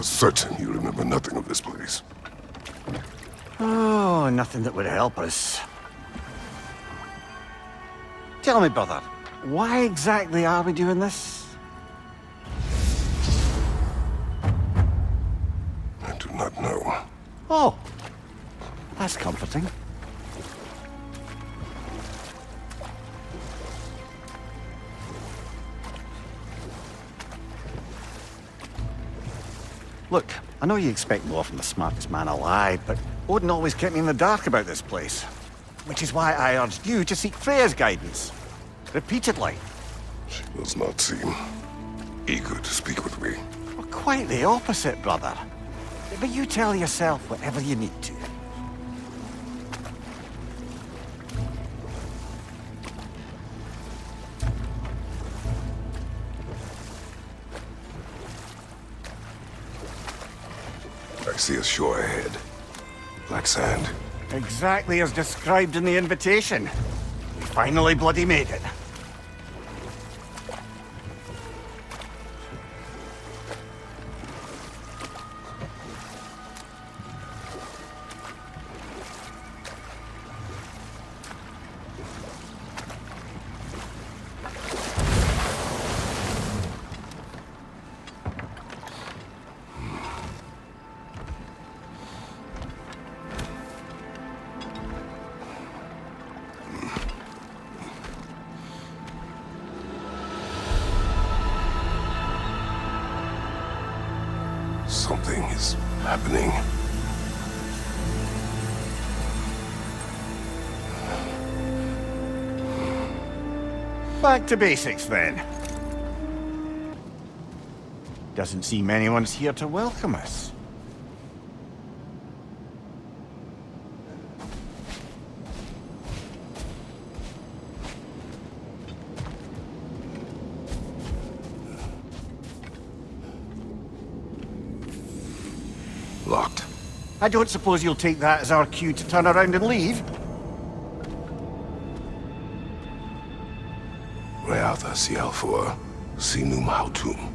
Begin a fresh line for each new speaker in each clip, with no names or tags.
are certain you remember nothing of this place.
Oh, nothing that would help us. Tell me, brother, why exactly are we doing this?
I do not know.
Oh, that's comforting. Look, I know you expect more from the smartest man alive, but Odin always kept me in the dark about this place. Which is why I urged you to seek Freya's guidance. Repeatedly.
She does not seem eager to speak with me.
Well, quite the opposite, brother. But you tell yourself whatever you need to.
I see a shore ahead. Black sand.
Exactly as described in the invitation. We finally bloody made it.
Something is happening.
Back to basics, then. Doesn't seem anyone's here to welcome us.
Locked.
I don't suppose you'll take that as our cue to turn around and leave?
Reatha Sialfor, Sinum Hautum.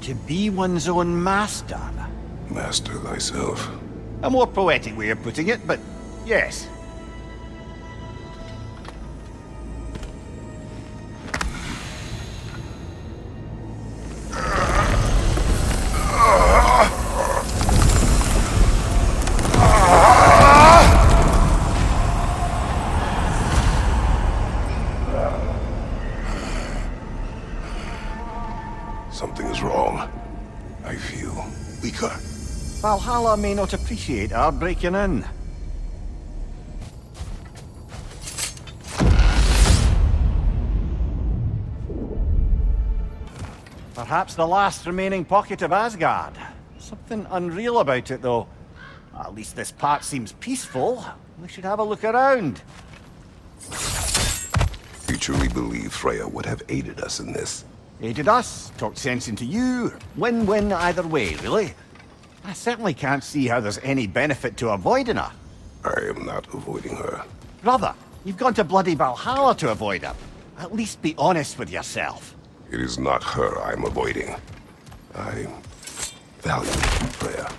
To be one's own master.
Master thyself.
A more poetic way of putting it, but yes.
Something is wrong. I feel weaker.
Valhalla may not appreciate our breaking in. Perhaps the last remaining pocket of Asgard. Something unreal about it, though. At least this part seems peaceful. We should have a look around.
You truly believe Freya would have aided us in this?
Aided us, talked sense into you. Win-win either way, really. I certainly can't see how there's any benefit to avoiding her.
I am not avoiding her.
Brother, you've gone to bloody Valhalla to avoid her. At least be honest with yourself.
It is not her I'm avoiding. I value Freya.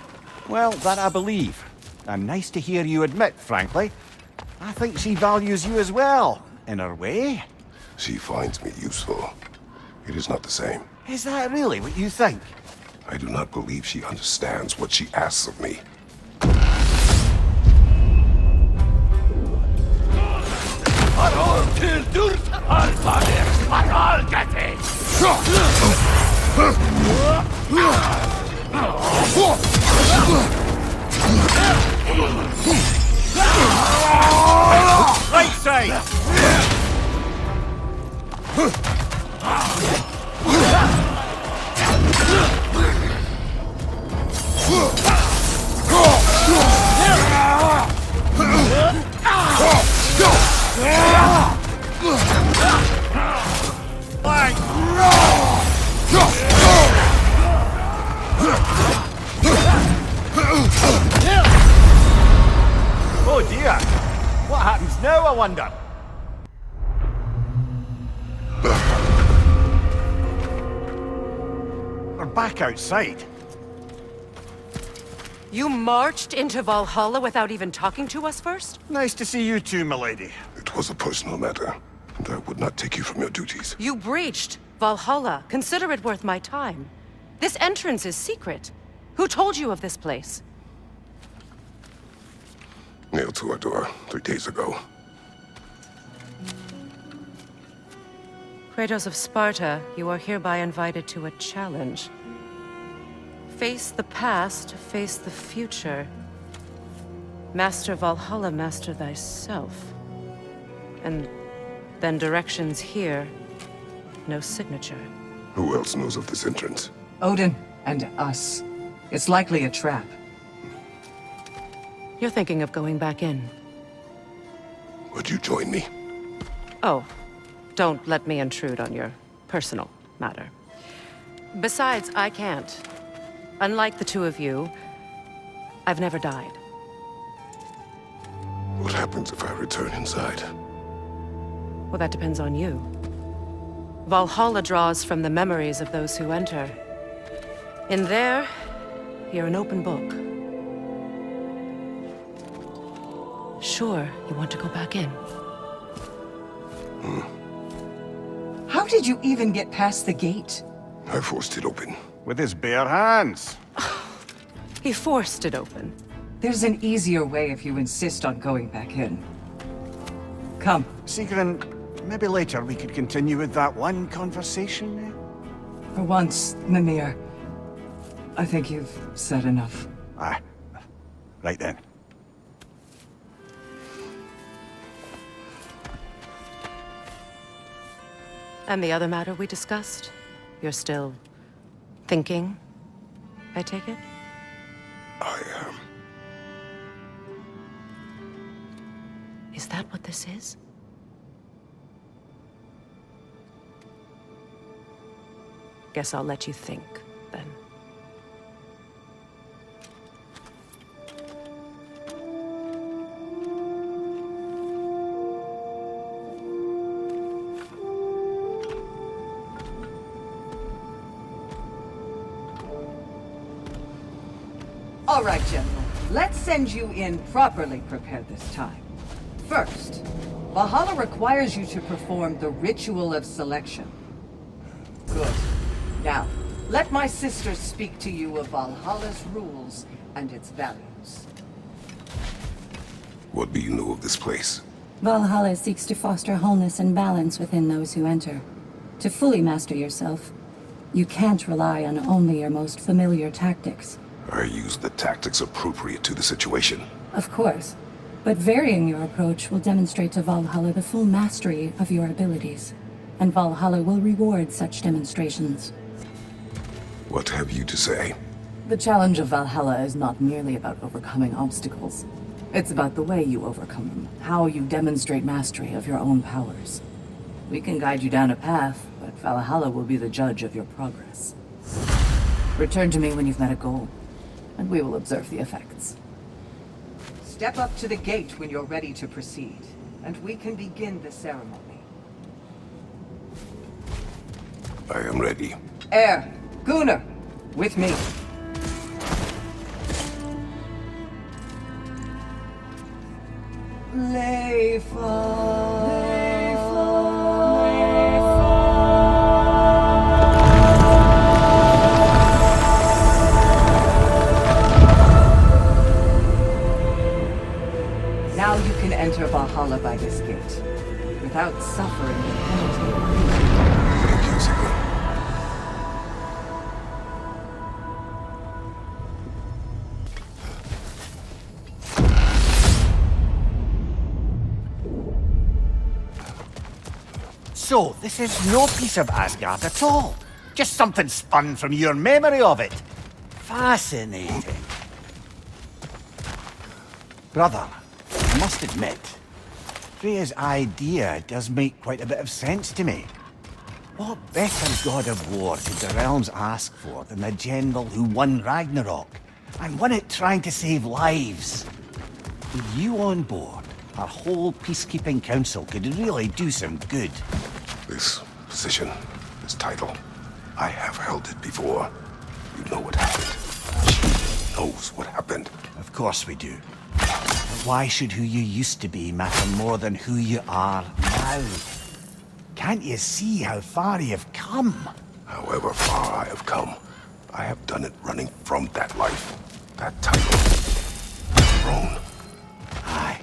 Well, that I believe. And nice to hear you admit, frankly. I think she values you as well, in her way.
She finds me useful. It is not the same.
Is that really what you think?
I do not believe she understands what she asks of me.
Right side! Oh dear! What happens now, I wonder? We're back outside.
You marched into Valhalla without even talking to us first?
Nice to see you too, milady.
It was a personal matter, and I would not take you from your duties.
You breached Valhalla. Consider it worth my time. This entrance is secret. Who told you of this place?
Nailed to our door 3 days ago.
Kratos of Sparta, you are hereby invited to a challenge. Face the past, face the future. Master Valhalla, master thyself. And then directions here, no signature.
Who else knows of this entrance?
Odin and us. It's likely a trap.
You're thinking of going back in.
Would you join me?
Oh, don't let me intrude on your personal matter. Besides, I can't. Unlike the two of you, I've never died.
What happens if I return inside?
Well, that depends on you. Valhalla draws from the memories of those who enter. In there, you're an open book. Sure, you want to go back in?
How did you even get past the gate?
I forced it open.
With his bare hands.
He forced it open.
There's an easier way if you insist on going back in. Come.
Sigrun, maybe later we could continue with that one conversation, eh?
For once, Mimir, I think you've said enough.
Ah, right then.
And the other matter we discussed? You're still thinking, I take it?
I am.
Is that what this is? Guess I'll let you think, then.
All right, General. Let's send you in properly prepared this time. First, Valhalla requires you to perform the ritual of selection. Good. Now, let my sisters speak to you of Valhalla's rules and its values.
What do you know of this place?
Valhalla seeks to foster wholeness and balance within those who enter. To fully master yourself, you can't rely on only your most familiar tactics.
I use the tactics appropriate to the situation.
Of course, but varying your approach will demonstrate to Valhalla the full mastery of your abilities, and Valhalla will reward such demonstrations.
What have you to say?
The challenge of Valhalla is not merely about overcoming obstacles. It's about the way you overcome them, how you demonstrate mastery of your own powers. We can guide you down a path, but Valhalla will be the judge of your progress. Return to me when you've met a goal, and we will observe the effects.
Step up to the gate when you're ready to proceed, and we can begin the ceremony.
I am ready.
Air, Gunnar, with me. Now you can enter Valhalla by this gate, without suffering the penalty of grief.
Thank you, Sigurd.
So, this is no piece of Asgard at all. Just something spun from your memory of it. Fascinating. Brother, I must admit, Freya's idea does make quite a bit of sense to me. What better god of war could the realms ask for than the general who won Ragnarok, and won it trying to save lives? With you on board, our whole peacekeeping council could really do some good.
This position, this title, I have held it before. You know what happened. She knows what happened.
Of course we do. But why should who you used to be matter more than who you are now? Can't you see how far you've come?
However far I have come, I have done it running from that life, that title, throne.
Aye.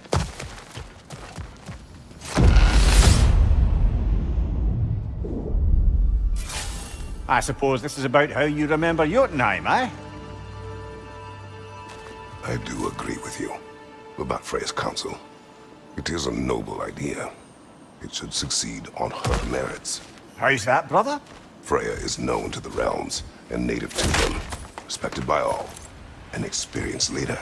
I suppose this is about how you remember Jotunheim, eh?
I do agree with you about Freya's counsel. It is a noble idea. It should succeed on her merits.
How's that, brother?
Freya is known to the realms and native to them, respected by all, an experienced leader.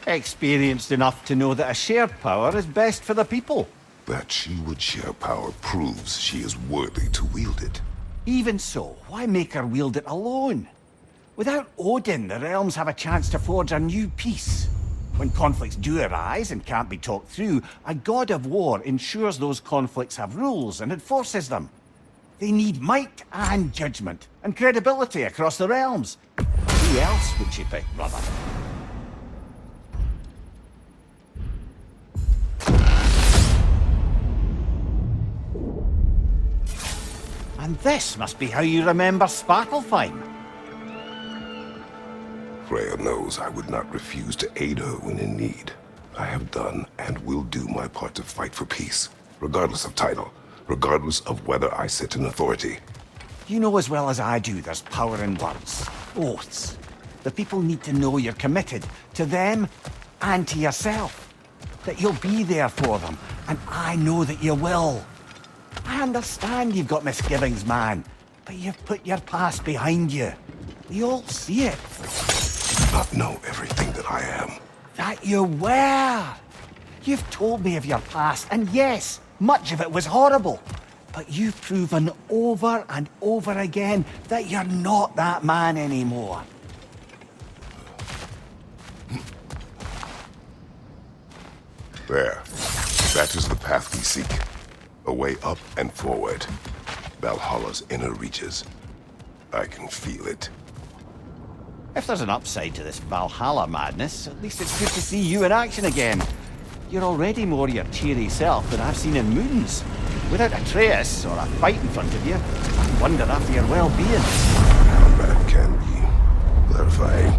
Experienced enough to know that a shared power is best for the people.
That she would share power proves she is worthy to wield it.
Even so, why make her wield it alone? Without Odin, the realms have a chance to forge a new peace. When conflicts do arise and can't be talked through, a god of war ensures those conflicts have rules and enforces them. They need might and judgment, and credibility across the realms. Who else would she pick, brother? And this must be how you remember Svartalfheim.
Freya knows I would not refuse to aid her when in need. I have done and will do my part to fight for peace, regardless of title, regardless of whether I sit in authority.
You know as well as I do there's power in words, oaths. The people need to know you're committed to them and to yourself. That you'll be there for them, and I know that you will. I understand you've got misgivings, man, but you've put your past behind you. We all see it.
Do not know everything that I am.
That you were. You've told me of your past, and yes, much of it was horrible. But you've proven over and over again that you're not that man anymore.
There. That is the path we seek. A way up and forward. Valhalla's inner reaches. I can feel it.
If there's an upside to this Valhalla madness, at least it's good to see you in action again. You're already more your cheery self than I've seen in moons. Without Atreus or a fight in front of you, I wonder after your well-being.
Combat can be clarifying.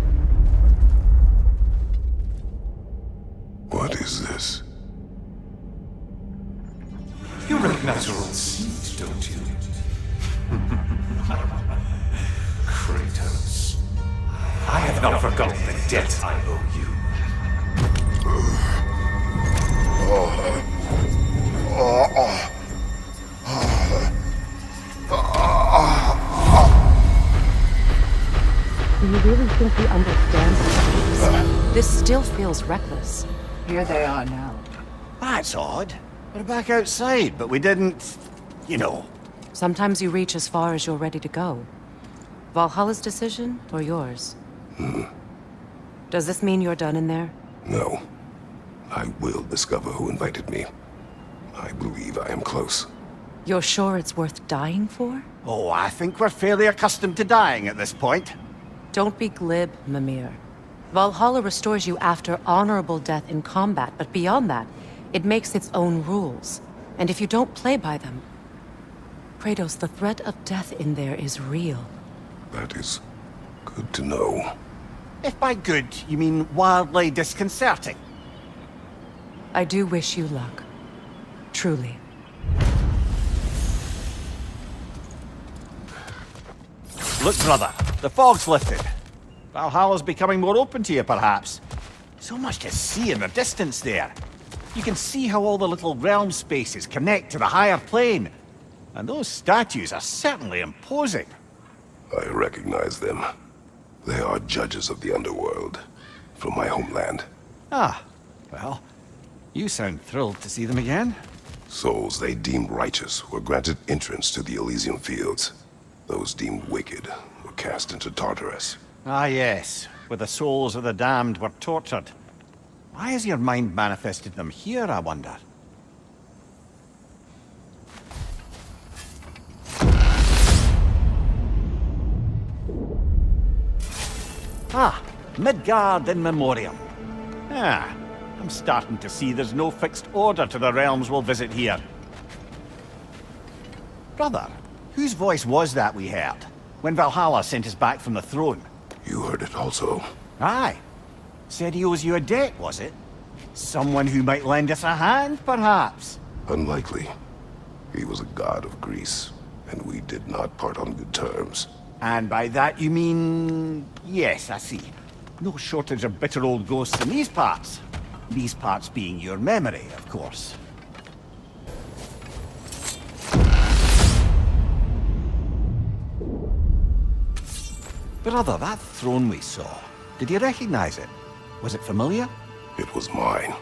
What is this?
You recognize your old seat, don't you? Kratos. I have not forgotten the debt I owe you.
Do you really think he understands? This still feels reckless.
Here they are now.
That's odd. We're back outside, but we didn't... you know.
Sometimes you reach as far as you're ready to go. Valhalla's decision, or yours? Does this mean you're done in there?
No. I will discover who invited me. I believe I am close.
You're sure it's worth dying for?
Oh, I think we're fairly accustomed to dying at this point.
Don't be glib, Mimir. Valhalla restores you after honorable death in combat, but beyond that, it makes its own rules. And if you don't play by them... Kratos, the threat of death in there is real.
That is good to know.
If by good, you mean wildly disconcerting.
I do wish you luck. Truly.
Look, brother, the fog's lifted. Valhalla's becoming more open to you, perhaps. So much to see in the distance there. You can see how all the little realm spaces connect to the higher plane. And those statues are certainly imposing.
I recognize them. They are judges of the underworld, from my homeland.
Ah, well, you sound thrilled to see them again.
Souls they deemed righteous were granted entrance to the Elysium fields. Those deemed wicked were cast into Tartarus.
Ah, yes, where the souls of the damned were tortured. Why has your mind manifested them here, I wonder? Ah, Midgard in memoriam. Ah, I'm starting to see there's no fixed order to the realms we'll visit here. Brother, whose voice was that we heard when Valhalla sent us back from the throne?
You heard it also.
Aye. Said he owes you a debt, was it? Someone who might lend us a hand, perhaps?
Unlikely. He was a god of Greece, and we did not part on good terms.
And by that you mean... Yes, I see. No shortage of bitter old ghosts in these parts. These parts being your memory, of course. Brother, that throne we saw, did you recognize it? Was it familiar?
It was mine.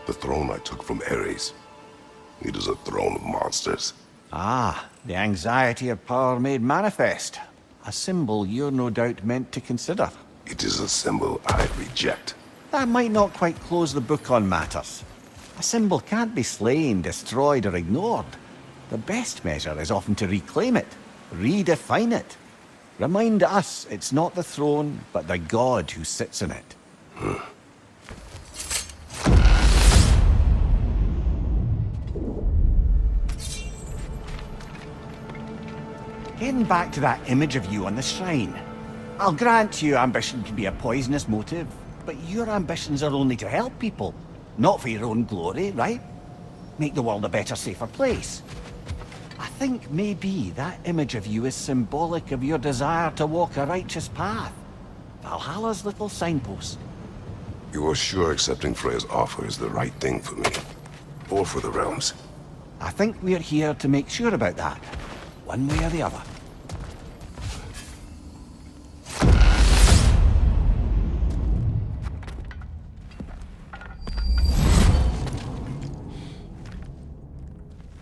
The throne I took from Ares. It is a throne of monsters.
Ah, the anxiety of power made manifest. A symbol you're no doubt meant to consider.
It is a symbol I reject.
That might not quite close the book on matters. A symbol can't be slain, destroyed, or ignored. The best measure is often to reclaim it, redefine it. Remind us it's not the throne, but the god who sits in it. Getting back to that image of you on the shrine. I'll grant you ambition can be a poisonous motive, but your ambitions are only to help people, not for your own glory, right? Make the world a better, safer place. I think maybe that image of you is symbolic of your desire to walk a righteous path. Valhalla's little signpost.
You are sure accepting Freya's offer is the right thing for me? Or for the realms?
I think we're here to make sure about that, one way or the other.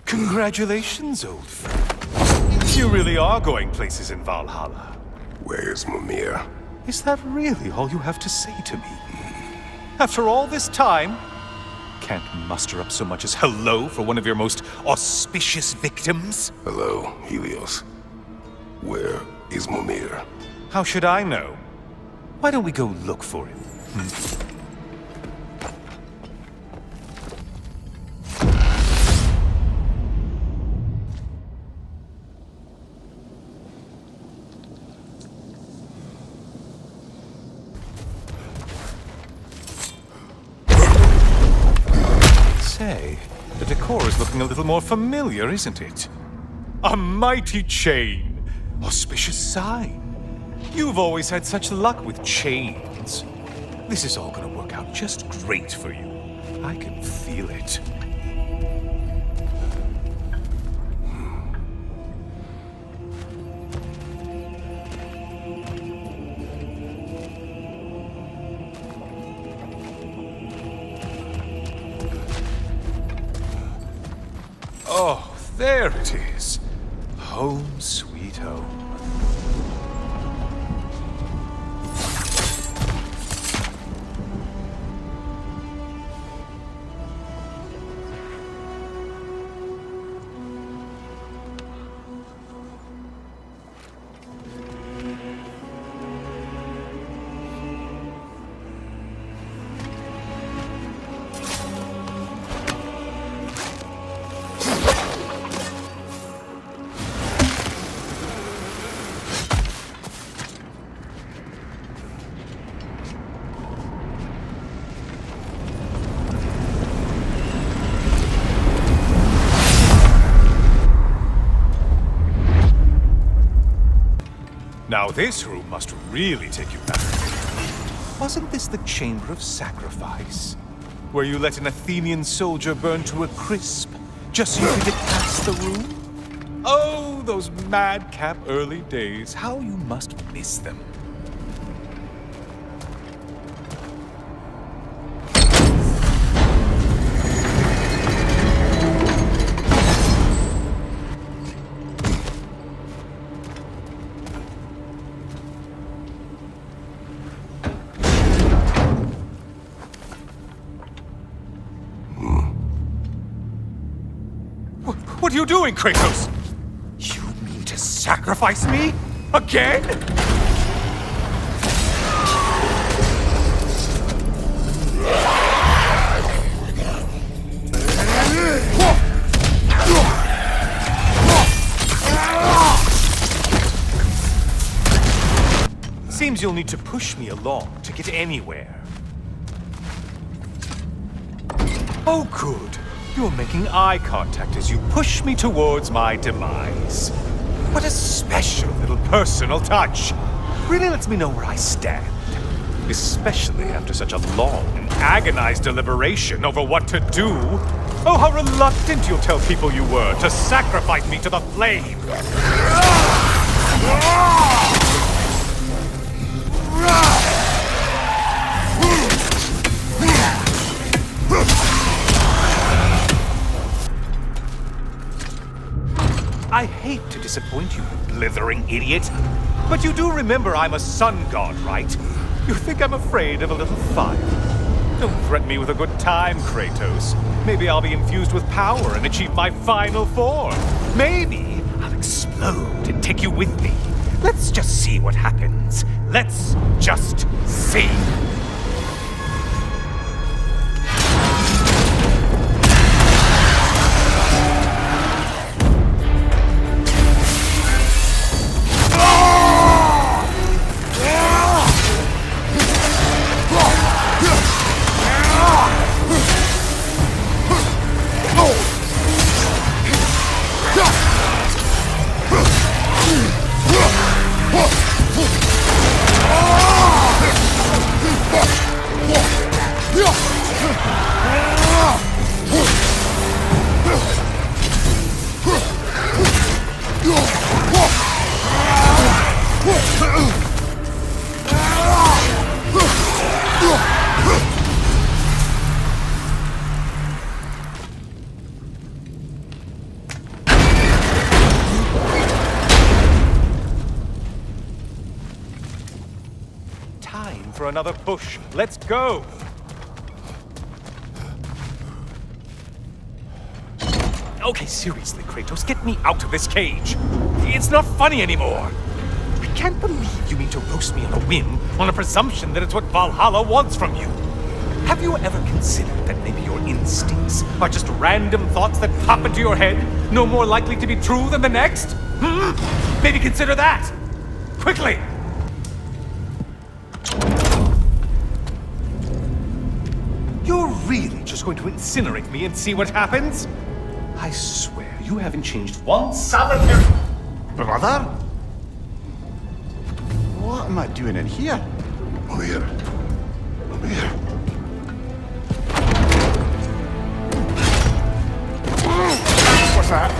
Congratulations, old friend. You really are going places in Valhalla.
Where's Mimir?
Is that really all you have to say to me? After all this time, can't muster up so much as hello for one of your most auspicious victims?
Hello, Helios. Where is Mimir?
How should I know? Why don't we go look for him? Say, the decor is looking a little more familiar, isn't it? A mighty chain! Auspicious sign! You've always had such luck with chains. This is all gonna work out just great for you. I can feel it. Oh, there it is. Home sweet home. Now this room must really take you back. Wasn't this the Chamber of Sacrifice? Where you let an Athenian soldier burn to a crisp, just so you could get past the room? Oh, those madcap early days. How you must miss them. What are you doing, Kratos? You mean to sacrifice me? Again? Seems you'll need to push me along to get anywhere. Oh, good. You're making eye contact as you push me towards my demise. What a special little personal touch. Really lets me know where I stand. Especially after such a long and agonized deliberation over what to do. Oh, how reluctant you'll tell people you were to sacrifice me to the flame. I hate to disappoint you, blithering idiot, but you do remember I'm a sun god, right? You think I'm afraid of a little fire? Don't threaten me with a good time, Kratos. Maybe I'll be infused with power and achieve my final form. Maybe I'll explode and take you with me. Let's just see what happens. Let's just see. For another push. Let's go! Okay, seriously, Kratos, get me out of this cage. It's not funny anymore. I can't believe you mean to roast me on a whim on a presumption that it's what Valhalla wants from you. Have you ever considered that maybe your instincts are just random thoughts that pop into your head, no more likely to be true than the next? Maybe consider that! Quickly! You're really just going to incinerate me and see what happens? I swear, you haven't changed one solitary...
Brother? What am I doing in here?
Over here. Over here.
What's that?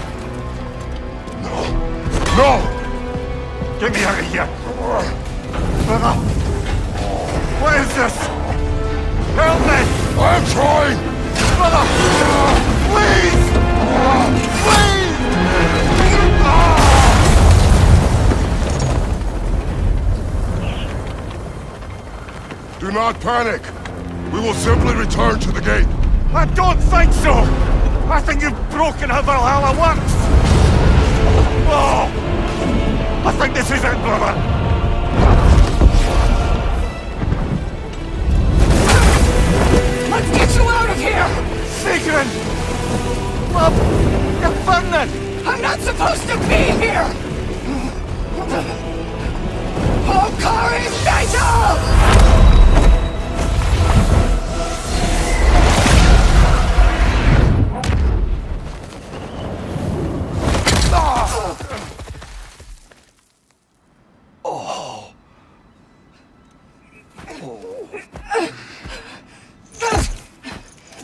No. No!
Get me out of here! Brother! What is this? Help me!
I'm trying!
Brother! Please! Please!
Do not panic. We will simply return to the gate.
I don't think so! I think you've broken how Valhalla works! Oh! I think this is it, brother!
Let's get you out of here!
Sigrun! Love, you're burning!
I'm not supposed to be here! Hikaye Fatal!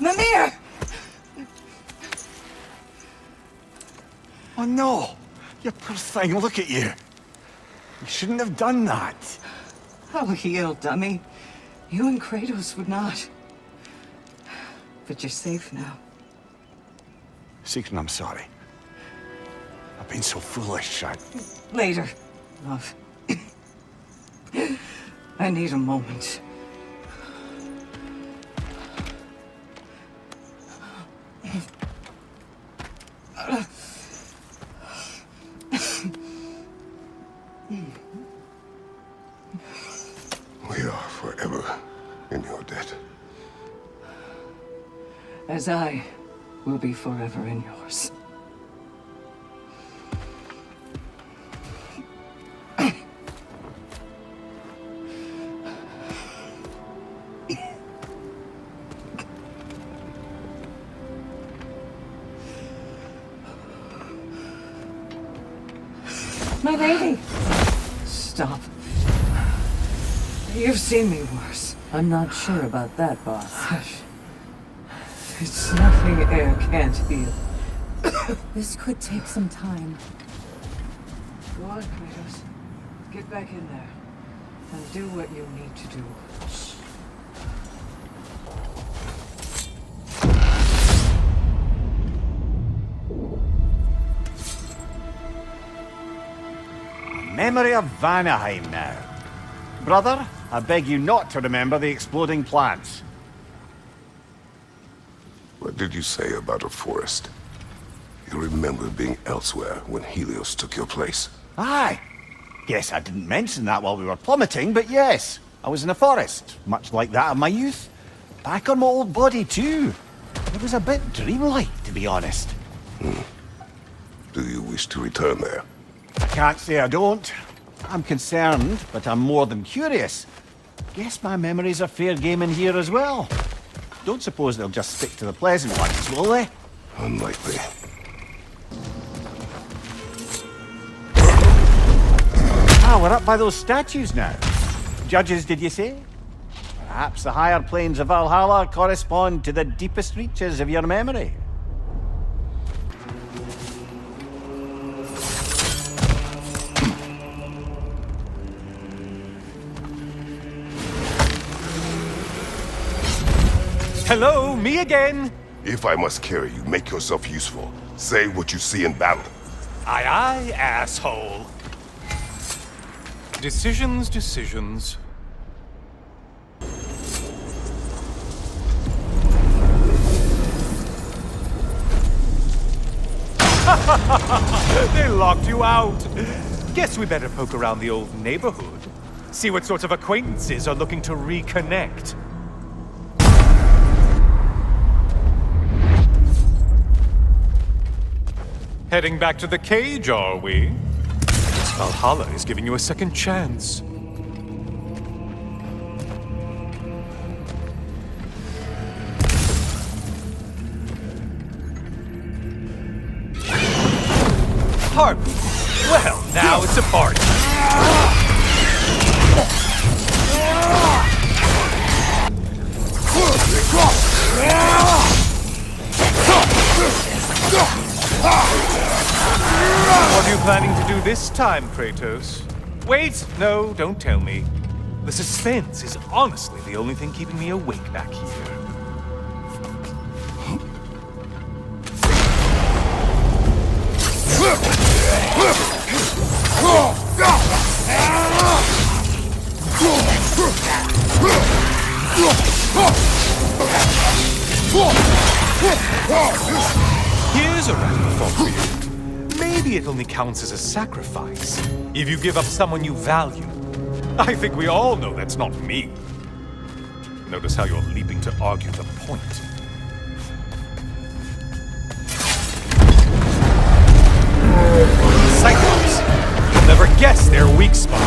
Mimir!
Oh no! You poor thing, look at you! You shouldn't have done that!
I'll heal, dummy. You and Kratos would not. But you're safe now.
Sigrun, I'm sorry. I've been so foolish,
Later, love. I need a moment.
We are forever in your debt.
As I will be forever in yours. my lady. Stop. You've seen me worse.
I'm not sure about that, boss.
Hush. It's nothing air can't heal.
This could take some time.
Go on, Kratos. Get back in there. And do what you need to do.
Memory of Vanaheim now. Brother, I beg you not to remember the exploding plants.
What did you say about a forest? You remember being elsewhere when Helios took your place?
Aye. Yes, I didn't mention that while we were plummeting, but yes. I was in a forest, much like that of my youth. Back on my old body, too. It was a bit dreamlike, to be honest.
Do you wish to return there?
I can't say I don't. I'm concerned, but I'm more than curious. Guess my memories are fair game in here as well. Don't suppose they'll just stick to the pleasant ones, will they?
Unlikely.
Ah, we're up by those statues now. Judges, did you say? Perhaps the higher planes of Valhalla correspond to the deepest reaches of your memory.
Hello, me again.
If I must carry you, make yourself useful. Say what you see in battle.
Aye, aye, asshole. Decisions, decisions. They locked you out. Guess we better poke around the old neighborhood. See what sorts of acquaintances are looking to reconnect. Heading back to the cage, are we? Valhalla is giving you a second chance. Party? Well, now it's a party. What are you planning to do this time, Kratos? Wait, no, don't tell me. The suspense is honestly the only thing keeping me awake back here. Here's a random thought for you. Maybe it only counts as a sacrifice if you give up someone you value. I think we all know that's not me. Notice how you're leaping to argue the point. Cyclops! You'll never guess their weak spot.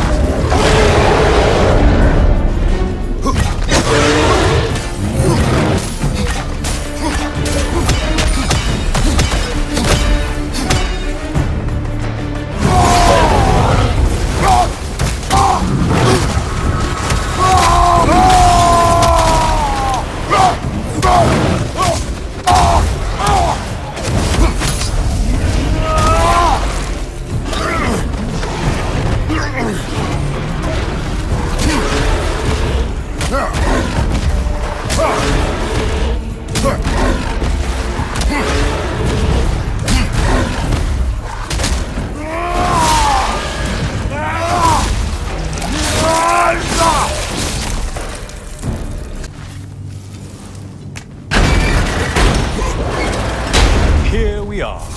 Here we are.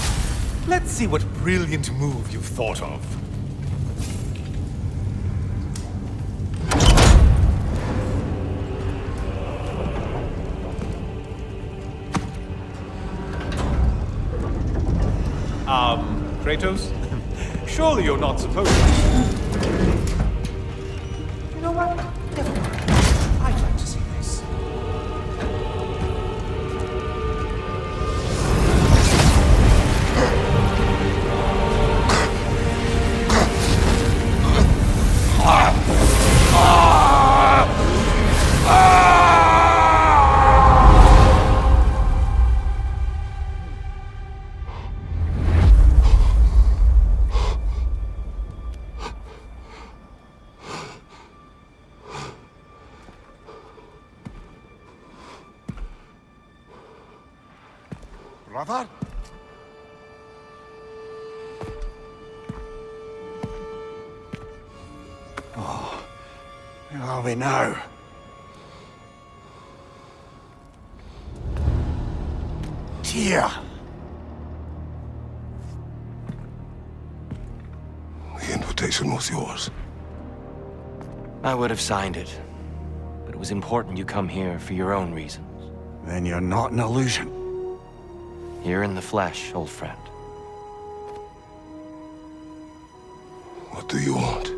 Let's see what brilliant move you've thought of. Kratos? Surely you're not supposed to. You know what? Never mind. I'd like to see this.
Brother? Oh, where are we now? Dear.
The invitation was yours.
I would have signed it, but it was important you come here for your own reasons.
Then you're not an illusion.
Here in the flesh, old friend.
What do you want?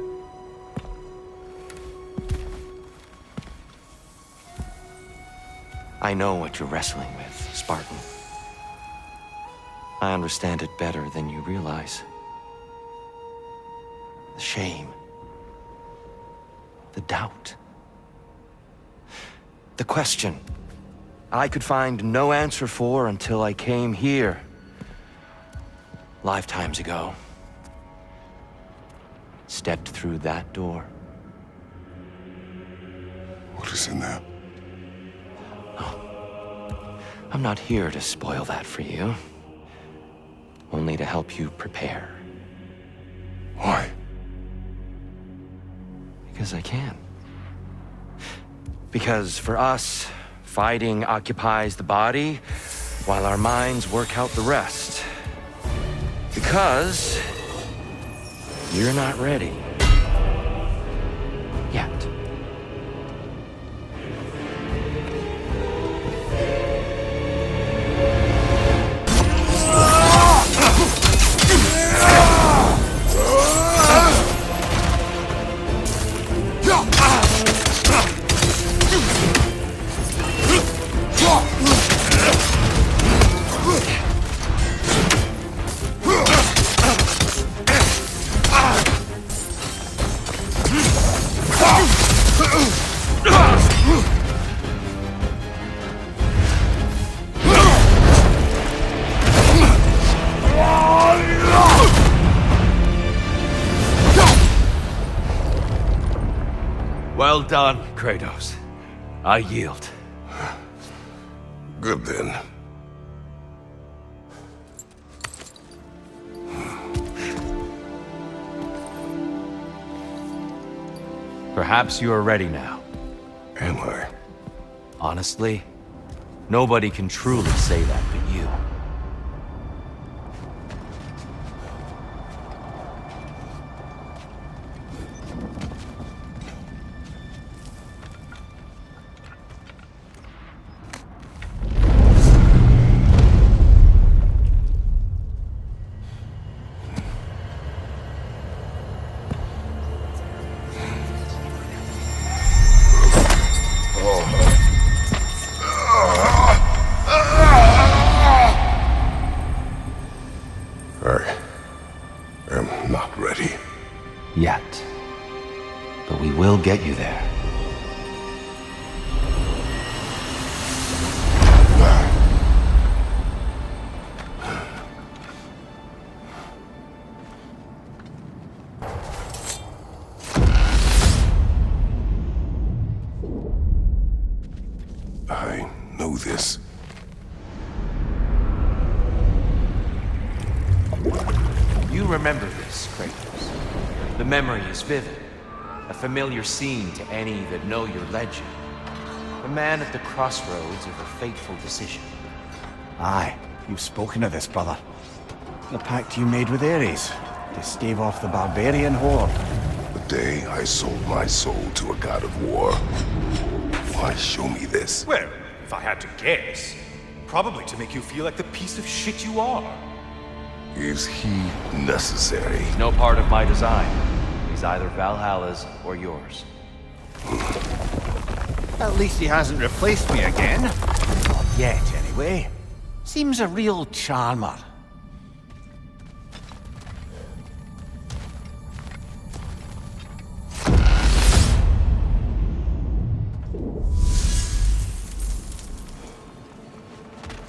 I know what you're wrestling with, Spartan. I understand it better than you realize. The shame. The doubt. The question I could find no answer for until I came here. Lifetimes ago. Stepped through that door.
What is in there?
I'm not here to spoil that for you. Only to help you prepare.
Why?
Because I can. Because for us, fighting occupies the body, while our minds work out the rest. Because you're not ready. Yet. Well done, Kratos. I yield.
Good then.
Perhaps you are ready now.
Am I?
Honestly, nobody can truly say that but you.
Yet.
But we will get you there.
I know this.
You remember this, Kratos. The memory is vivid. A familiar scene to any that know your legend. A man at the crossroads of a fateful decision.
Aye, you've spoken of this, brother. The pact you made with Ares to stave off the barbarian horde.
The day I sold my soul to a god of war. Why show me this?
Well, if I had to guess, probably to make you feel like the piece of shit you are.
Is he necessary?
He's no part of my design. He's either Valhalla's or yours.
At least he hasn't replaced me again. Not yet, anyway. Seems a real charmer.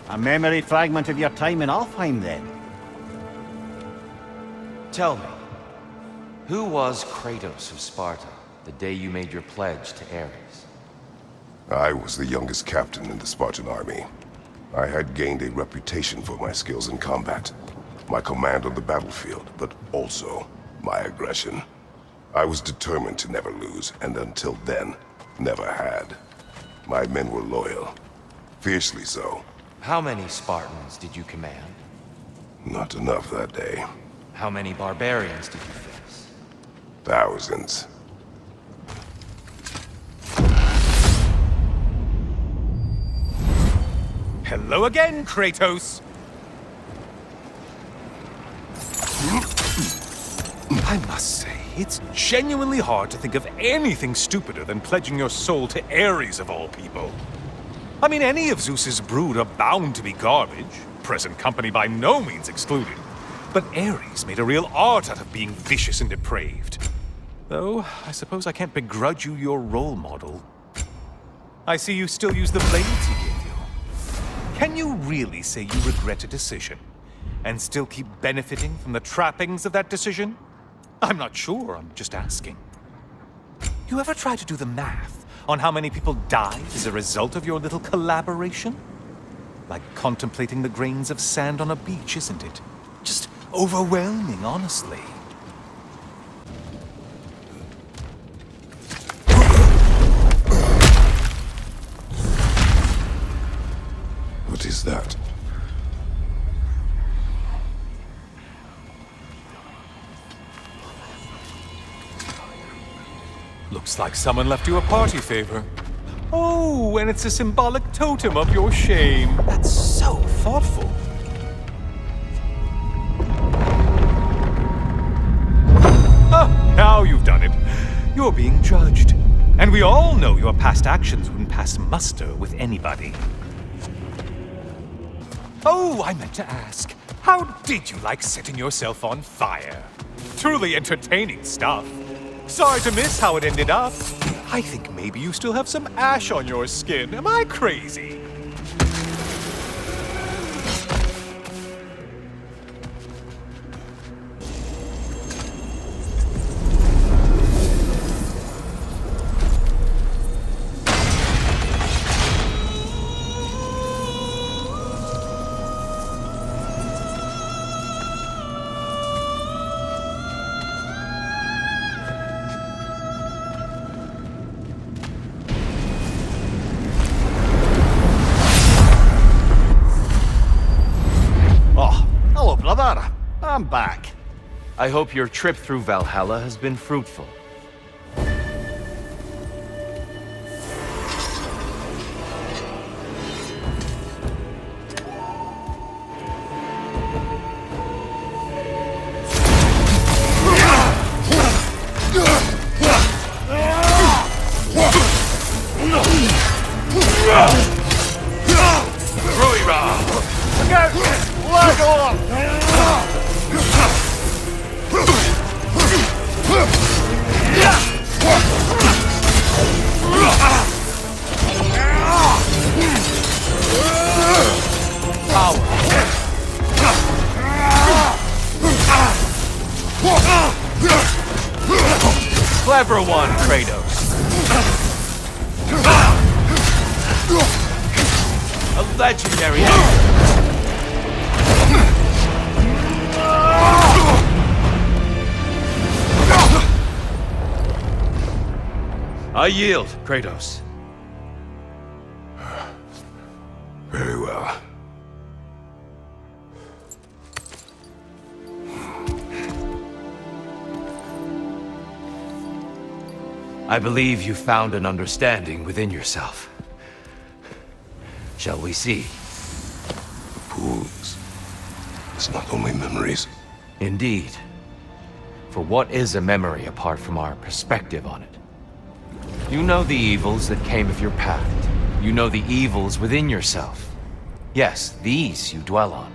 A memory fragment of your time in Alfheim, then?
Tell me, who was Kratos of Sparta the day you made your pledge to Ares?
I was the youngest captain in the Spartan army. I had gained a reputation for my skills in combat, my command on the battlefield, but also my aggression. I was determined to never lose, and until then, never had. My men were loyal, fiercely so.
How many Spartans did you command?
Not enough that day.
How many barbarians did you face?
Thousands.
Hello again, Kratos! I must say, it's genuinely hard to think of anything stupider than pledging your soul to Ares of all people. I mean, any of Zeus's brood are bound to be garbage, present company by no means excluded. But Ares made a real art out of being vicious and depraved. Though, I suppose I can't begrudge you your role model. I see you still use the blades he gave you. Can you really say you regret a decision, and still keep benefiting from the trappings of that decision? I'm not sure, I'm just asking. You ever try to do the math on how many people died as a result of your little collaboration? Like contemplating the grains of sand on a beach, isn't it? Just overwhelming, honestly.
What is that?
Looks like someone left you a party favor. Oh, and it's a symbolic totem of your shame. That's so thoughtful. Oh, now you've done it. You're being judged. And we all know your past actions wouldn't pass muster with anybody. Oh, I meant to ask, how did you like setting yourself on fire? Truly entertaining stuff. Sorry to miss how it ended up. I think maybe you still have some ash on your skin. Am I crazy?
I'm back.
I hope your trip through Valhalla has been fruitful. Clever one, Kratos. A legendary enemy. I yield, Kratos.
Very well.
I believe you found an understanding within yourself. Shall we see?
The pools. It's not only memories.
Indeed. For what is a memory apart from our perspective on it? You know the evils that came of your path. You know the evils within yourself. Yes, these you dwell on.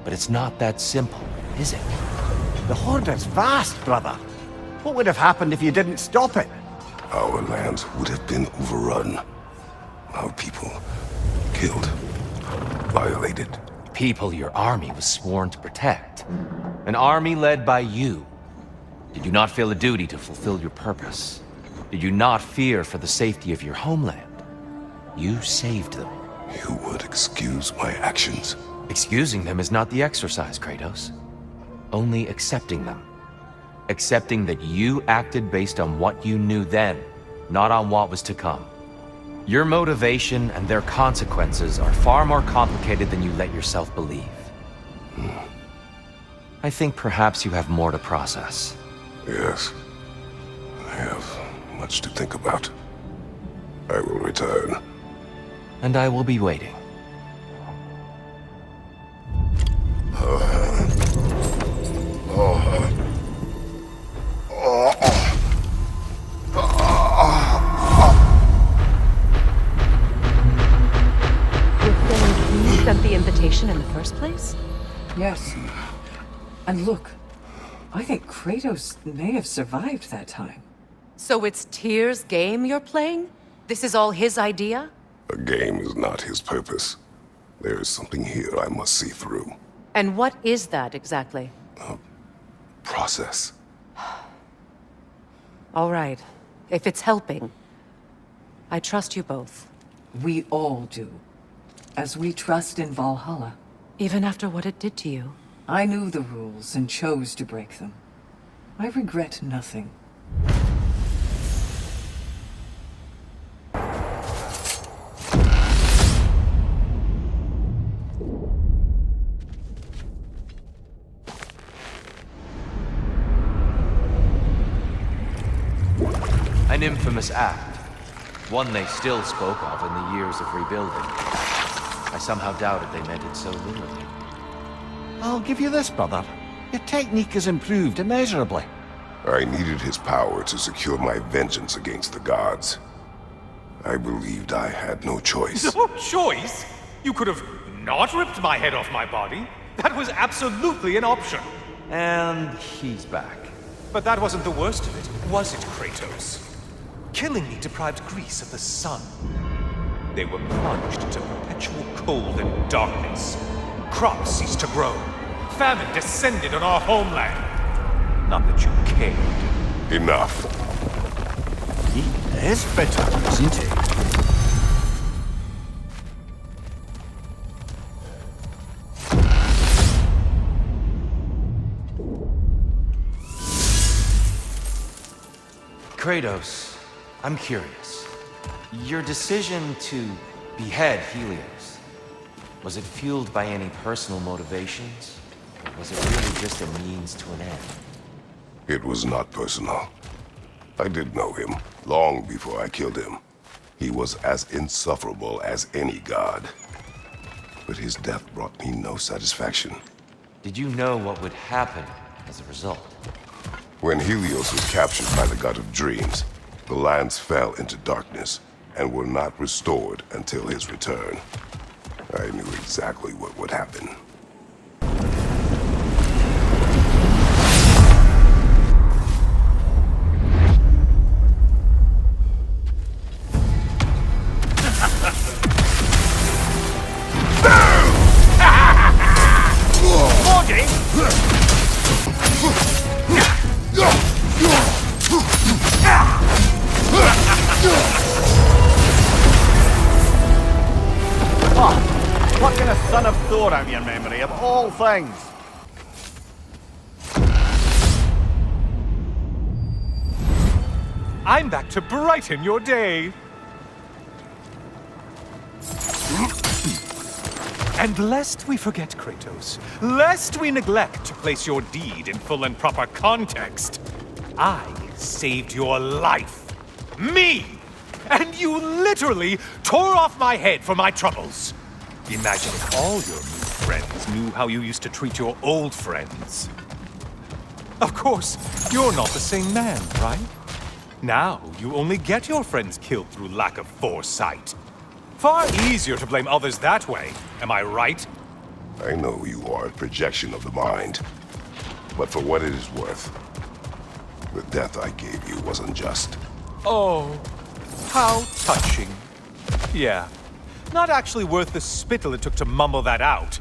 But it's not that simple, is it?
The Horde is vast, brother. What would have happened if you didn't stop it?
Our lands would have been overrun. Our people killed, violated.
People your army was sworn to protect. An army led by you. Did you not feel a duty to fulfill your purpose? Did you not fear for the safety of your homeland? You saved them.
You would excuse my actions?
Excusing them is not the exercise, Kratos. Only accepting them. Accepting that you acted based on what you knew then, not on what was to come. Your motivation and their consequences are far more complicated than you let yourself believe. I think perhaps you have more to process.
Yes. I have much to think about. I will return.
And I will be waiting.
You sent the invitation in the first place?
Yes. And look, I think Kratos may have survived that time.
So it's Tyr's game you're playing? This is all his idea?
A game is not his purpose. There is something here I must see through.
And what is that exactly?
Process.
All right. If it's helping, I trust you both.
We all do. As we trust in Valhalla.
Even after what it did to you.
I knew the rules and chose to break them. I regret nothing.
An infamous act. One they still spoke of in the years of rebuilding. I somehow doubted they meant it so literally.
I'll give you this, brother. Your technique has improved immeasurably.
I needed his power to secure my vengeance against the gods. I believed I had no choice.
No choice? You could have not ripped my head off my body. That was absolutely an option.
And he's back.
But that wasn't the worst of it, was it, Kratos? Killing me deprived Greece of the sun. They were plunged into perpetual cold and darkness. Crops ceased to grow. Famine descended on our homeland. Not that you cared.
Enough.
He is bitter, isn't he?
Kratos, I'm curious. Your decision to behead Helios, was it fueled by any personal motivations? Or was it really just a means to an end?
It was not personal. I did know him, long before I killed him. He was as insufferable as any god. But his death brought me no satisfaction.
Did you know what would happen as a result?
When Helios was captured by the god of dreams, the lands fell into darkness and were not restored until his return. I knew exactly what would happen.
Fucking a son of Thor out your memory, of all things.
I'm back to brighten your day. And lest we forget, Kratos, lest we neglect to place your deed in full and proper context, I saved your life. Me! And you literally tore off my head for my troubles. Imagine if all your new friends knew how you used to treat your old friends. Of course, you're not the same man, right? Now, you only get your friends killed through lack of foresight. Far easier to blame others that way, am I right?
I know you are a projection of the mind, but for what it is worth, the death I gave you was unjust.
Oh, how touching. Yeah, not actually worth the spittle it took to mumble that out.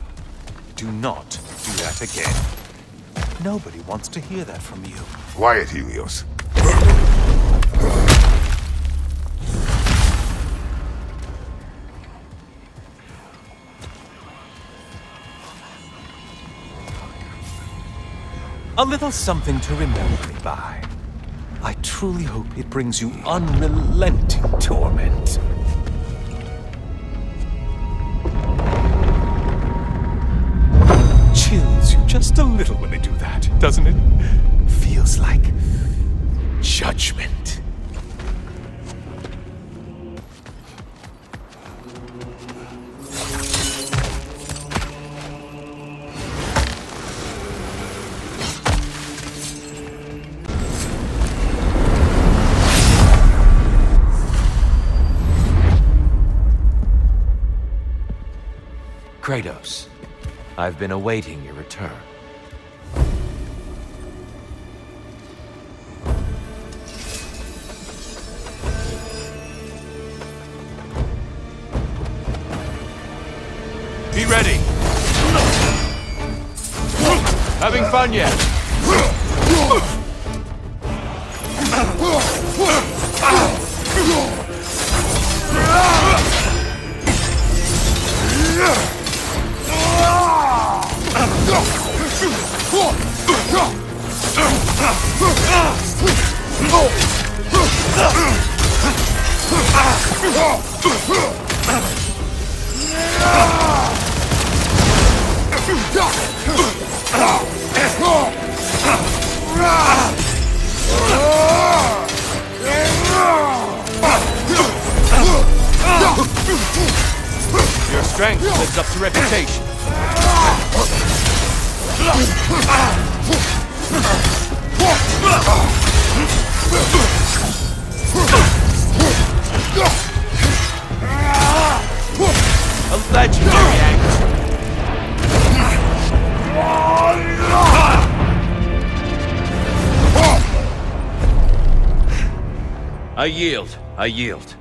Do not do that again. Nobody wants to hear that from you.
Quiet, Helios.
A little something to remember me by. I truly hope it brings you unrelenting torment. Chills you just a little when they do that, doesn't it? Feels like judgment.
Kratos, I've been awaiting your return. Be ready! Having fun yet? Your strength lives up to reputation. A legendary angle. I yield. I yield.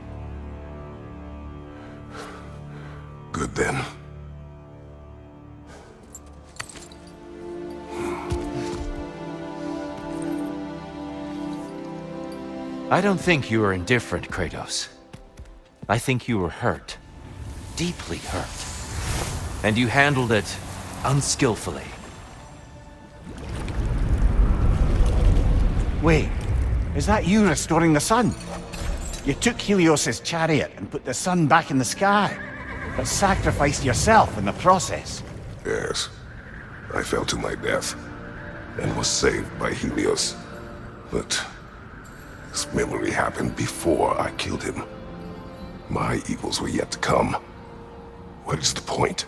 Good then.
I don't think you were indifferent, Kratos. I think you were hurt. Deeply hurt. And you handled it unskillfully.
Wait, is that you restoring the sun? You took Helios's chariot and put the sun back in the sky, but sacrificed yourself in the process.
Yes. I fell to my death and was saved by Helios. But this memory happened before I killed him. My evils were yet to come. What is the point?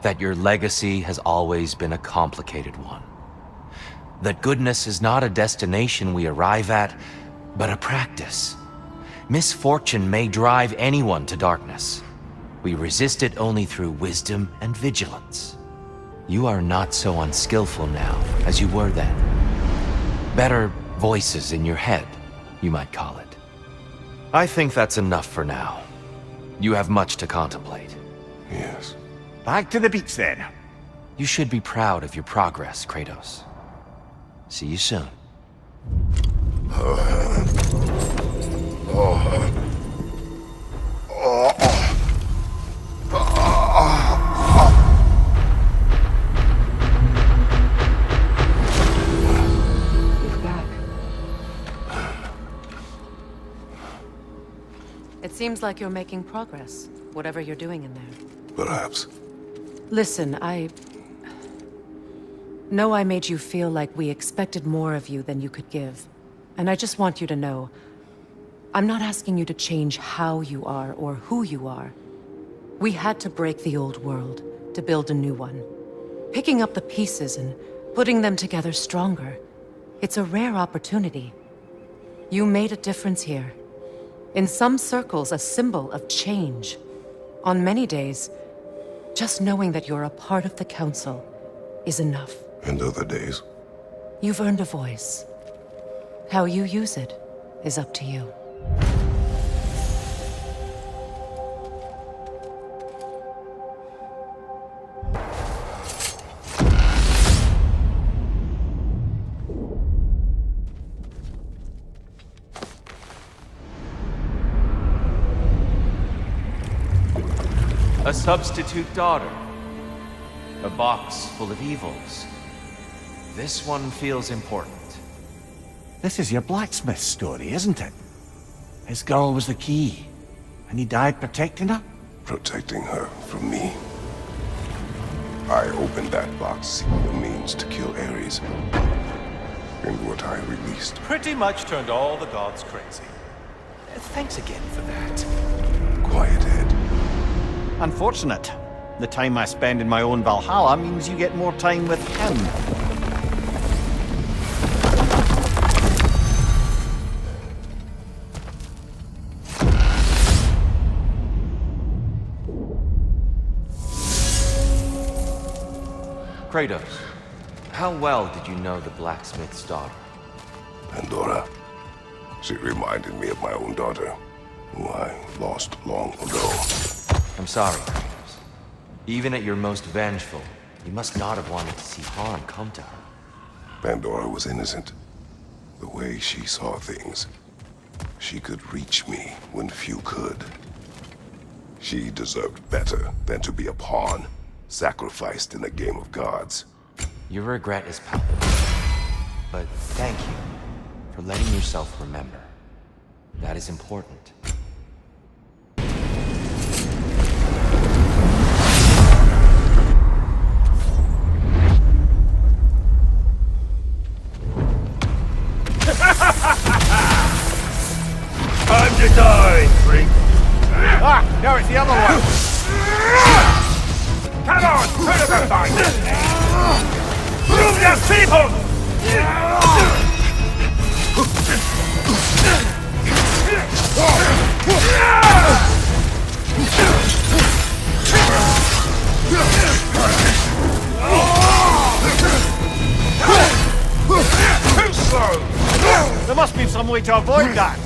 That your legacy has always been a complicated one. That goodness is not a destination we arrive at, but a practice. Misfortune may drive anyone to darkness. We resist it only through wisdom and vigilance. You are not so unskillful now as you were then. Better voices in your head, you might call it. I think that's enough for now. You have much to contemplate.
Yes.
Back to the beach then.
You should be proud of your progress, Kratos. See you soon.
It seems like you're making progress, whatever you're doing in there.
Perhaps.
Listen, I know I made you feel like we expected more of you than you could give. And I just want you to know, I'm not asking you to change how you are or who you are. We had to break the old world to build a new one. Picking up the pieces and putting them together stronger. It's a rare opportunity. You made a difference here. In some circles, a symbol of change. On many days, just knowing that you're a part of the Council is enough.
And other days?
You've earned a voice. How you use it is up to you.
A substitute daughter. A box full of evils. This one feels important.
This is your blacksmith story, isn't it? His girl was the key, and he died protecting her?
Protecting her from me. I opened that box seeking the means to kill Ares. And what I released.
Pretty much turned all the gods crazy. Thanks again for that.
Quiet head.
Unfortunate. The time I spend in my own Valhalla means you get more time with him.
Kratos, how well did you know the blacksmith's daughter?
Pandora. She reminded me of my own daughter, who I lost long ago.
I'm sorry, Kratos. Even at your most vengeful, you must not have wanted to see harm come to her.
Pandora was innocent. The way she saw things, she could reach me when few could. She deserved better than to be a pawn, sacrificed in a game of gods.
Your regret is palpable, but thank you for letting yourself remember. That is important.
Time to die, freak!
Ah, no, it's the other one!
Come on, turn it aside! Move your people! Too slow!
There must be some way to avoid that.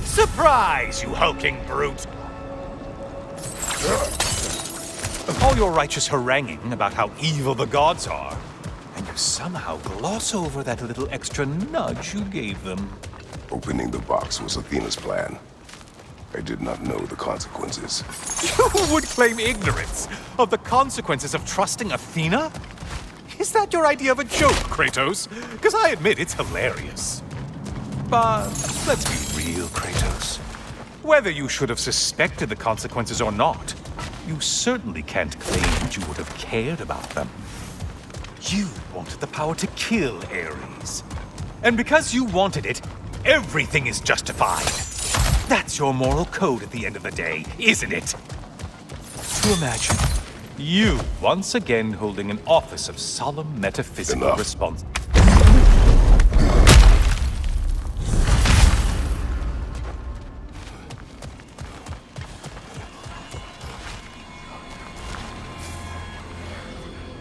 Surprise, you hulking brute! All your righteous haranguing about how evil the gods are, and you somehow gloss over that little extra nudge you gave them.
Opening the box was Athena's plan. I did not know the consequences.
You would claim ignorance of the consequences of trusting Athena? Is that your idea of a joke, Kratos? Because I admit it's hilarious. But let's be real, Kratos. Whether you should have suspected the consequences or not, you certainly can't claim that you would have cared about them. You wanted the power to kill Ares. And because you wanted it, everything is justified. That's your moral code at the end of the day, isn't it? To imagine you once again holding an office of solemn metaphysical response.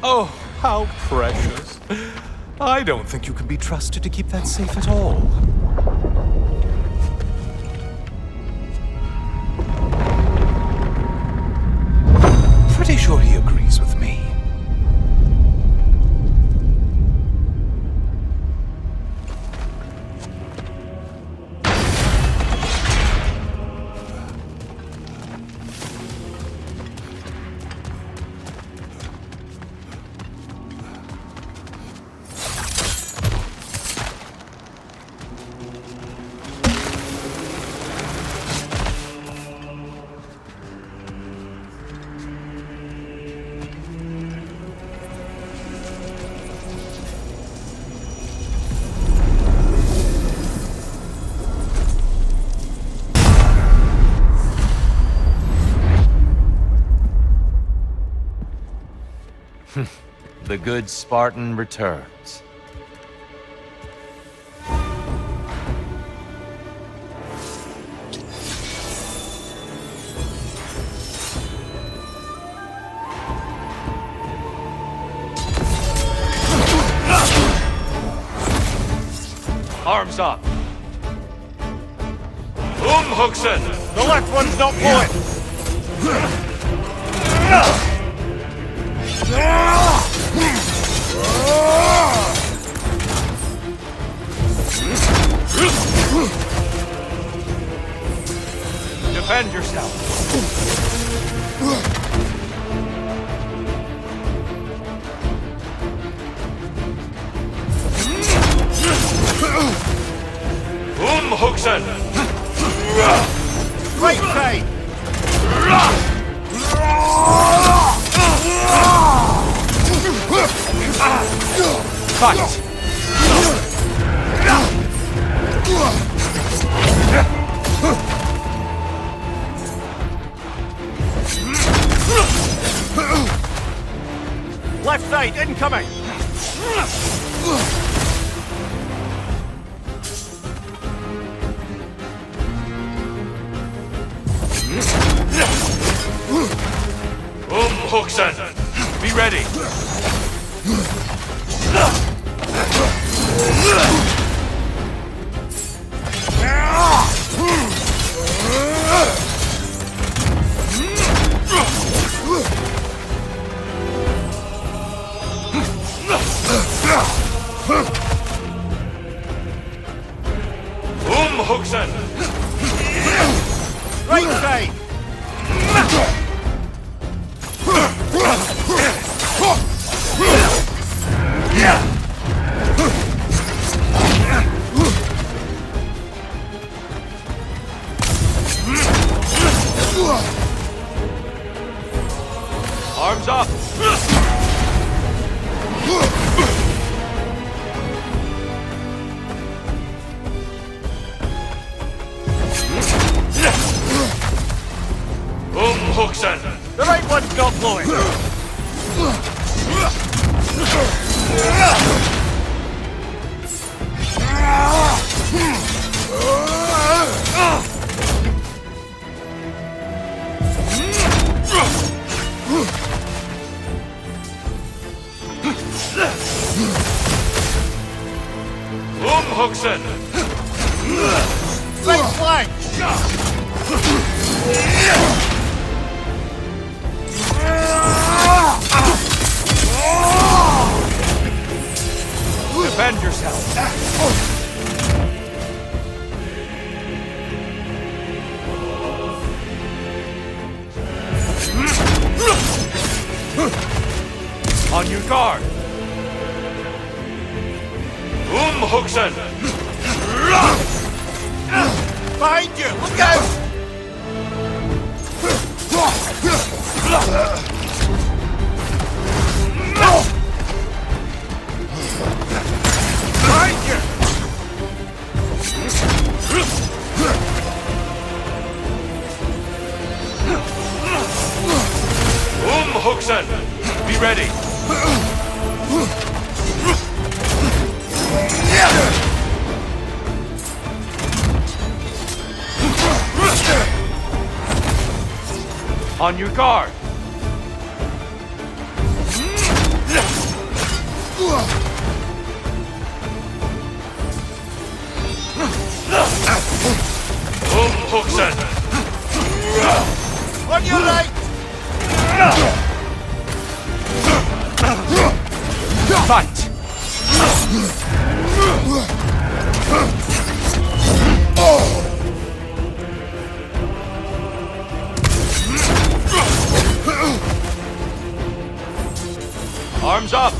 Oh, how precious. I don't think you can be trusted to keep that safe at all. Pretty sure he agrees with me. The good Spartan returns. Arms up.
Huxen!
The left one's not blowing! Defend yourself!
Huxen!
Right side! Fight! Left side, incoming!
Huxen! Be ready! Huxen!
Right side!
Arms up! Huxen!
The right one's not blowing!
Huxen!
Right flank! Defend yourself!
On your guard! Huxen!
Behind you! Look out! Behind you!
Huxen! Be ready! On your guard! Huxen!
On your right!
Fight! Arms up!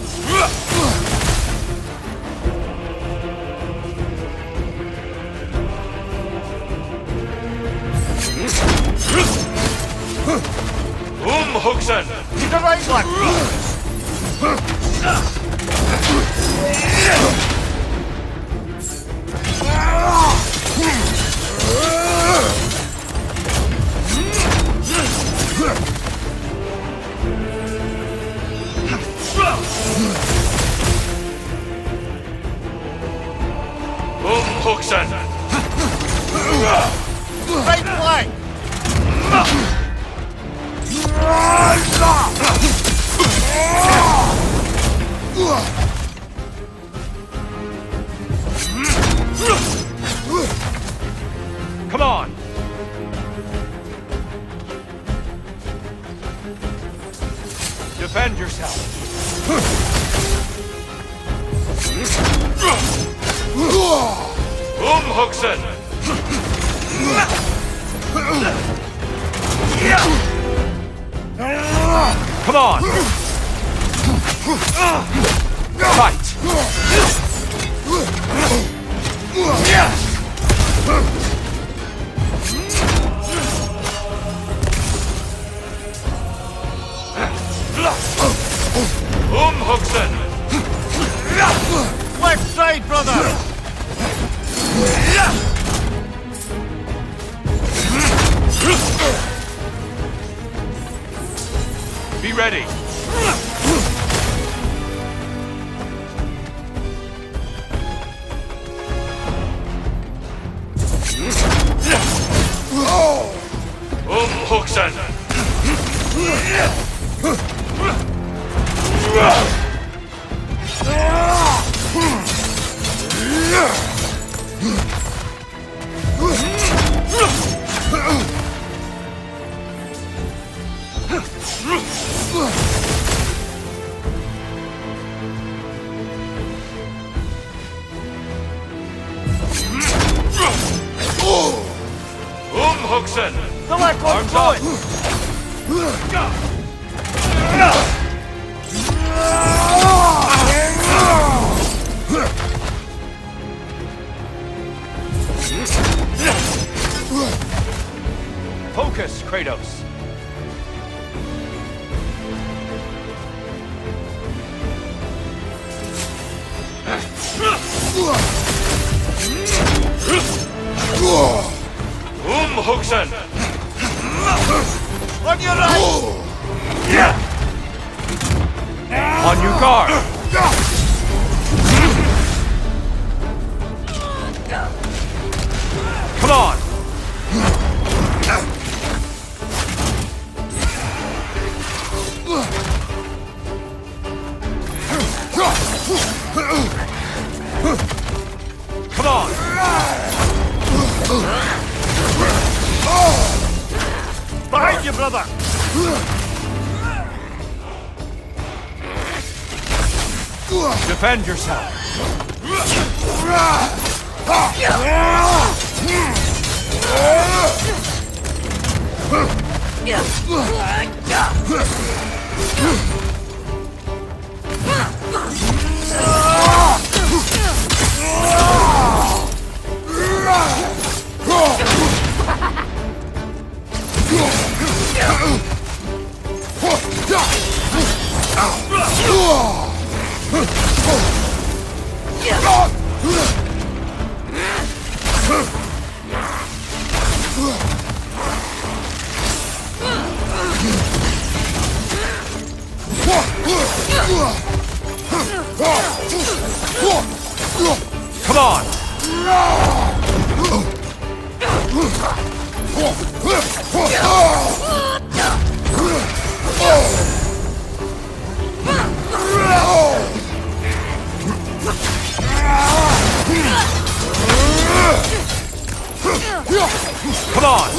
Huxen!
To the right one!
Huxen!
Right flank!
Come on! yourself. Huxen!
Come on! Fight!
Huxen!
Left side, brother!
Be ready! Huxen! Huxen!
The left one's
Arms
going!
Focus, Kratos.
Huxen!
On your right!
On your guard. Come on. Come on.
Behind you, brother!
Defend yourself. Come on. Come on.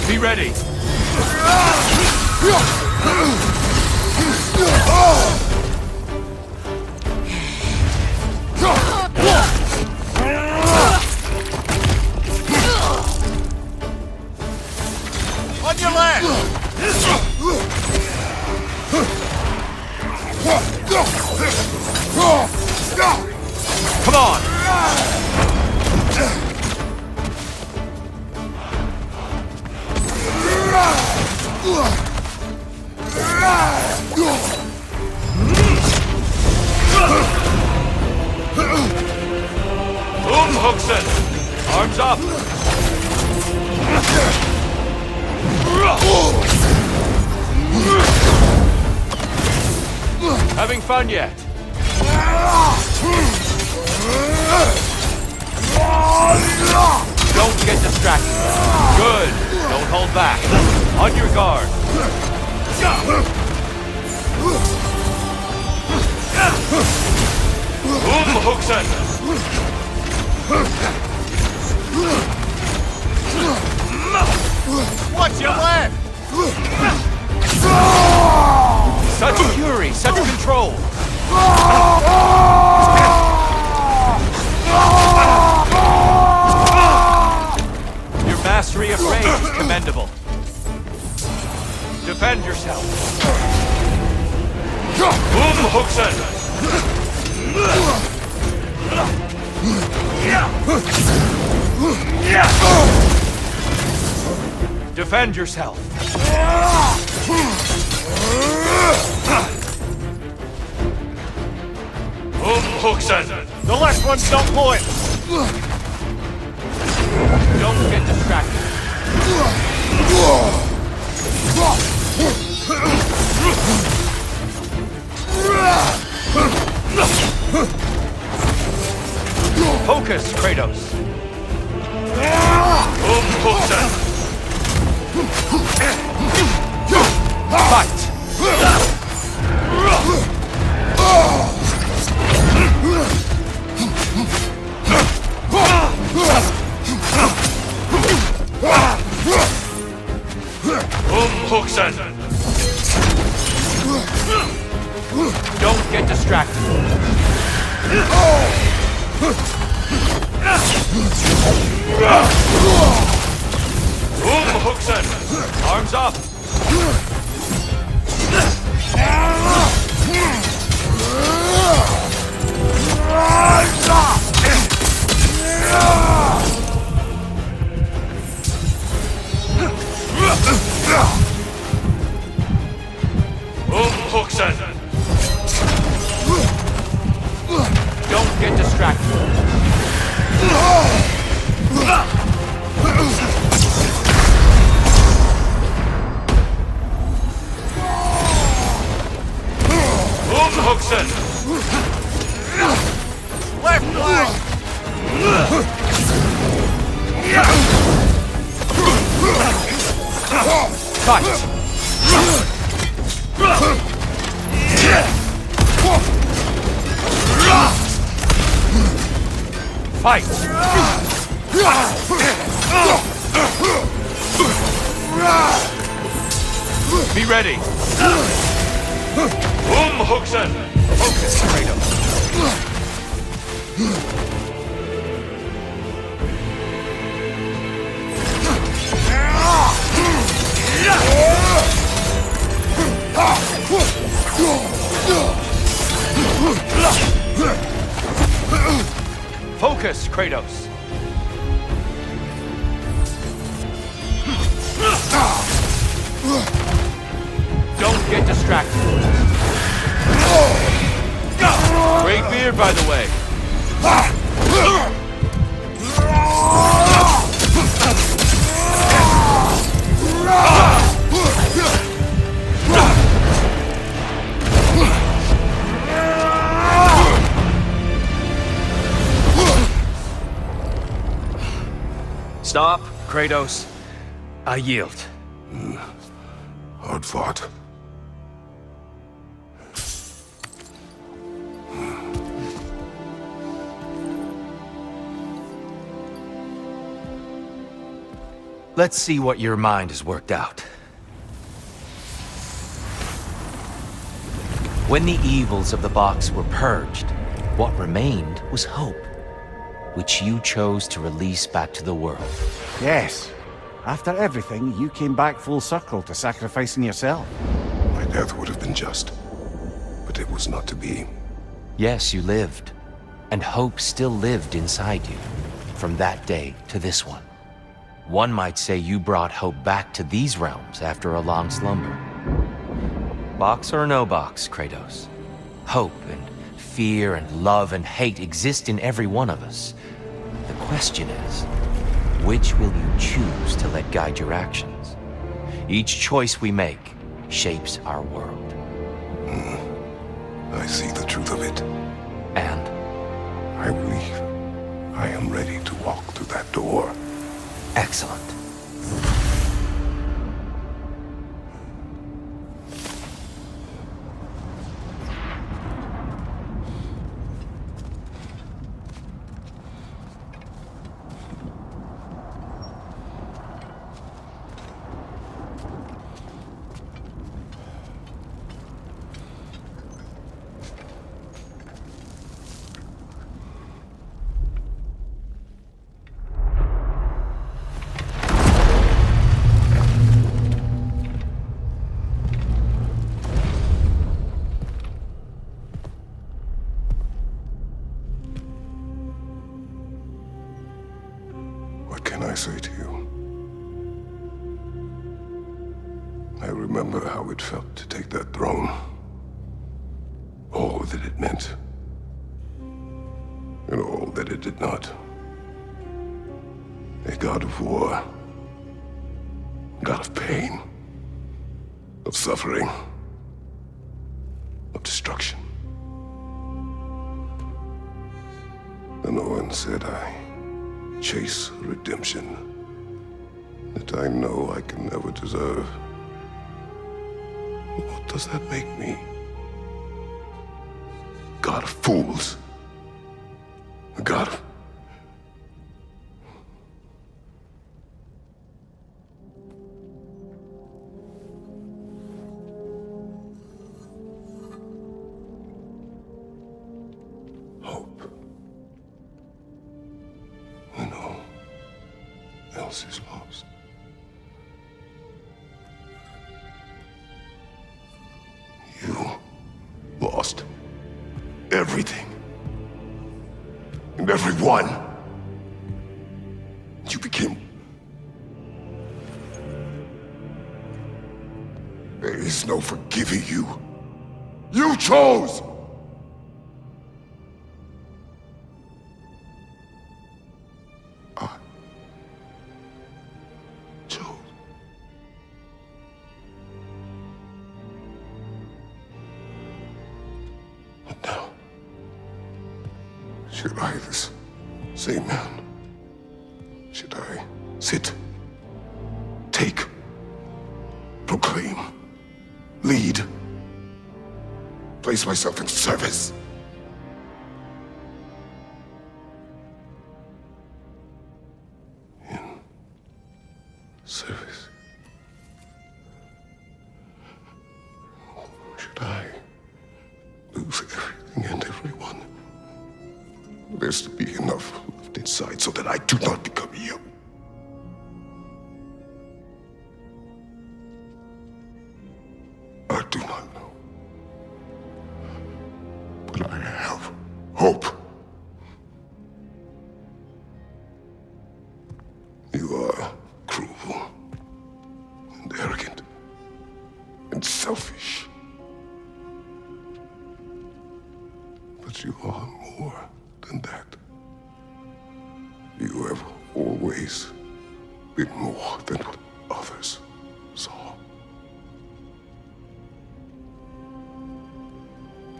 Be ready.
On your left!
Come on.
Huxen! Arms up!
Having fun yet? Don't get distracted. Good. Don't hold back. On your guard.
Huxen!
Your mastery of rage is commendable. Defend yourself.
Huksen!
Defend yourself.
Huksen!
The last ones don't pull it!
Don't get distracted. Focus, Kratos.
Huksen!
Fight!
Huksen!
Don't get distracted.
Huksen!
Arms up.
Huksen!
Don't get distracted.
Huksen!
Left flank!
Fight! Fight! Be ready!
Huksen!
Focus, Kratos. Focus, Kratos. Don't get distracted. Great beard, by the way. Stop, Kratos. I yield.
Hard fought.
Let's see what your mind has worked out. When the evils of the box were purged, what remained was hope, which you chose to release back to the world.
Yes. After everything, you came back full circle to sacrificing yourself.
My death would have been just, but it was not to be.
Yes, you lived, and hope still lived inside you, from that day to this one. One might say you brought hope back to these realms after a long slumber. Box or no box, Kratos. Hope and fear and love and hate exist in every one of us. The question is, which will you choose to let guide your actions? Each choice we make shapes our world.
I see the truth of it.
And?
I believe I am ready to walk through that door.
Excellent.
say to you? I remember how it felt to take that throne. All that it meant. And all that it did not. A god of war. God of pain. Of suffering. Of destruction. And no one said I chase redemption that I know I can never deserve. What does that make me? God of fools. A god of... hope. When all else is lost. You lost everything. And everyone. You became... There is no forgiving you. You chose! I chose. But now, should I, this same man, should I sit, take, proclaim, lead, place myself in service? In service? Should I lose everything and everyone? There's to be enough left inside so that I do not become you. I do not know. But I have hope. You are cruel and arrogant and selfish. But you are more than that. You have always been more than what others saw.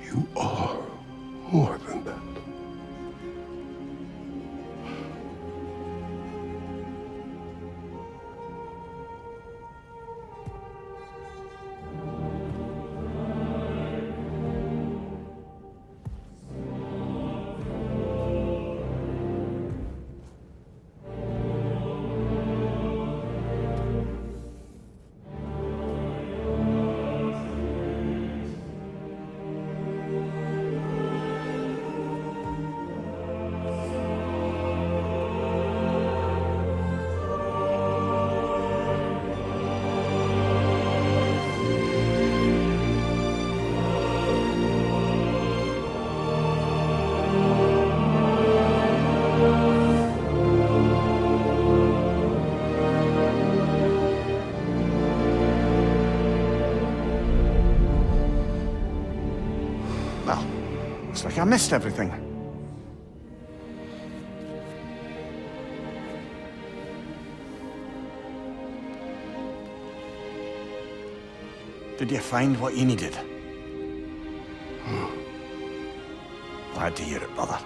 You are more than that.
Well, looks like I missed everything. Did you find what you needed? Glad to hear it, brother.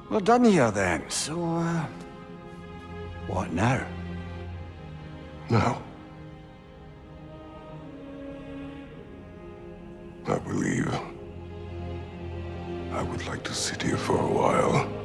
We're done here then, so, what now?
Now, I believe I would like to sit here for a while.